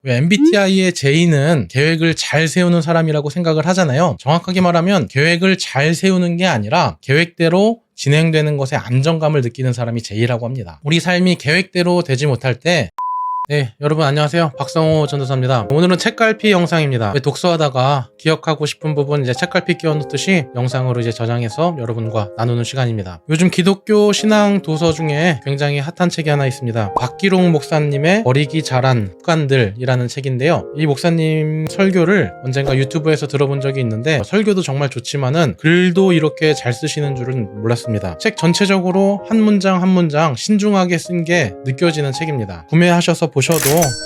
왜 MBTI의 J는 계획을 잘 세우는 사람이라고 생각을 하잖아요. 정확하게 말하면 계획을 잘 세우는 게 아니라 계획대로 진행되는 것에 안정감을 느끼는 사람이 J라고 합니다. 우리 삶이 계획대로 되지 못할 때 네, 여러분 안녕하세요. 박성호 전도사입니다. 오늘은 책갈피 영상입니다. 독서하다가 기억하고 싶은 부분 이제 책갈피 끼워놓듯이 영상으로 이제 저장해서 여러분과 나누는 시간입니다. 요즘 기독교 신앙 도서 중에 굉장히 핫한 책이 하나 있습니다. 박기록 목사님의 버리기 잘한 습관들이라는 책인데요. 이 목사님 설교를 언젠가 유튜브에서 들어본 적이 있는데 설교도 정말 좋지만은 글도 이렇게 잘 쓰시는 줄은 몰랐습니다. 책 전체적으로 한 문장 한 문장 신중하게 쓴 게 느껴지는 책입니다. 구매하셔서 보셔도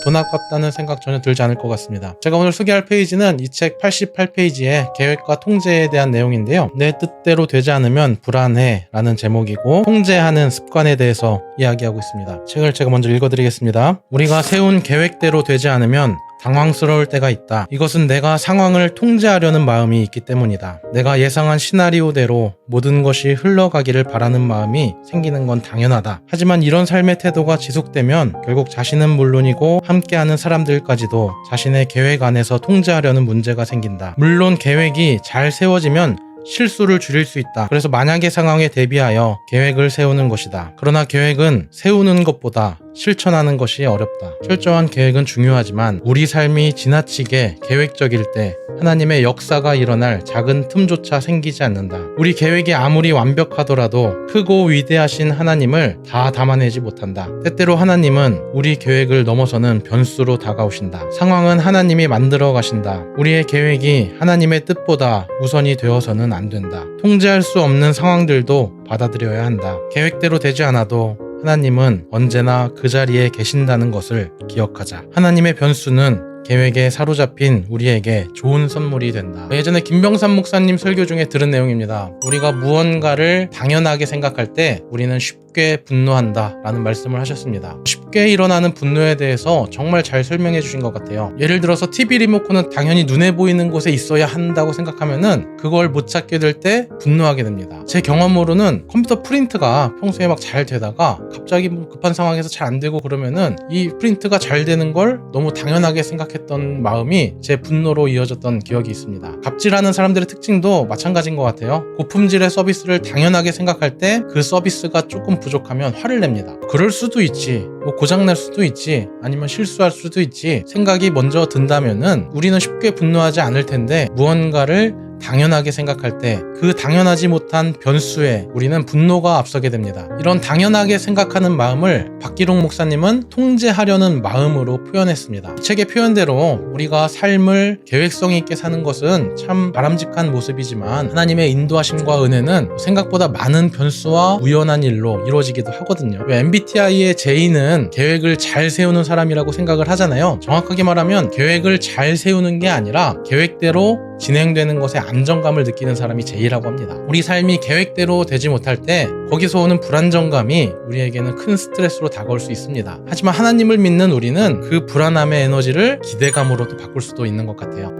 돈 아깝다는 생각 전혀 들지 않을 것 같습니다. 제가 오늘 소개할 페이지는 이 책 88페이지의 계획과 통제에 대한 내용인데요. 내 뜻대로 되지 않으면 불안해 라는 제목이고 통제하는 습관에 대해서 이야기하고 있습니다. 책을 제가 먼저 읽어드리겠습니다. 우리가 세운 계획대로 되지 않으면 당황스러울 때가 있다. 이것은 내가 상황을 통제하려는 마음이 있기 때문이다. 내가 예상한 시나리오대로 모든 것이 흘러가기를 바라는 마음이 생기는 건 당연하다. 하지만 이런 삶의 태도가 지속되면 결국 자신은 물론이고 함께하는 사람들까지도 자신의 계획 안에서 통제하려는 문제가 생긴다. 물론 계획이 잘 세워지면 실수를 줄일 수 있다. 그래서 만약의 상황에 대비하여 계획을 세우는 것이다. 그러나 계획은 세우는 것보다 실천하는 것이 어렵다. 철저한 계획은 중요하지만 우리 삶이 지나치게 계획적일 때 하나님의 역사가 일어날 작은 틈조차 생기지 않는다. 우리 계획이 아무리 완벽하더라도 크고 위대하신 하나님을 다 담아내지 못한다. 때때로 하나님은 우리 계획을 넘어서는 변수로 다가오신다. 상황은 하나님이 만들어 가신다. 우리의 계획이 하나님의 뜻보다 우선이 되어서는 안 된다. 통제할 수 없는 상황들도 받아들여야 한다. 계획대로 되지 않아도 하나님은 언제나 그 자리에 계신다는 것을 기억하자. 하나님의 변수는 계획에 사로잡힌 우리에게 좋은 선물이 된다. 예전에 김병삼 목사님 설교 중에 들은 내용입니다. 우리가 무언가를 당연하게 생각할 때 우리는 쉽게 분노한다 라는 말씀을 하셨습니다. 쉽게 일어나는 분노에 대해서 정말 잘 설명해 주신 것 같아요. 예를 들어서 TV 리모컨은 당연히 눈에 보이는 곳에 있어야 한다고 생각하면은 그걸 못 찾게 될 때 분노하게 됩니다. 제 경험으로는 컴퓨터 프린트가 평소에 막 잘 되다가 갑자기 급한 상황에서 잘 안 되고 그러면은 이 프린트가 잘 되는 걸 너무 당연하게 생각했던 마음이 제 분노로 이어졌던 기억이 있습니다. 갑질하는 사람들의 특징도 마찬가지인 것 같아요. 고품질의 서비스를 당연하게 생각할 때 그 서비스가 조금 부족하면 화를 냅니다. 그럴 수도 있지, 뭐 고장날 수도 있지, 아니면 실수할 수도 있지 생각이 먼저 든다면은 우리는 쉽게 분노하지 않을 텐데 무언가를 당연하게 생각할 때 그 당연하지 못한 변수에 우리는 분노가 앞서게 됩니다. 이런 당연하게 생각하는 마음을 박기록 목사님은 통제하려는 마음으로 표현했습니다. 책의 표현대로 우리가 삶을 계획성 있게 사는 것은 참 바람직한 모습이지만 하나님의 인도하심과 은혜는 생각보다 많은 변수와 우연한 일로 이루어지기도 하거든요. MBTI의 J는 계획을 잘 세우는 사람이라고 생각을 하잖아요. 정확하게 말하면 계획을 잘 세우는 게 아니라 계획대로 진행되는 것에 안정감을 느끼는 사람이 J라고 합니다. 우리 삶이 계획대로 되지 못할 때 거기서 오는 불안정감이 우리에게는 큰 스트레스로 다가올 수 있습니다. 하지만 하나님을 믿는 우리는 그 불안함의 에너지를 기대감으로도 바꿀 수도 있는 것 같아요.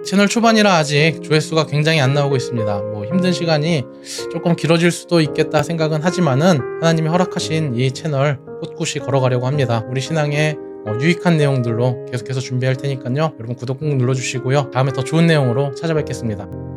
채널 초반이라 아직 조회수가 굉장히 안 나오고 있습니다. 힘든 시간이 조금 길어질 수도 있겠다 생각은 하지만은 하나님이 허락하신 이 채널 꿋꿋이 걸어가려고 합니다. 우리 신앙에 유익한 내용들로 계속해서 준비할 테니까요. 여러분 구독 꼭 눌러주시고요. 다음에 더 좋은 내용으로 찾아뵙겠습니다.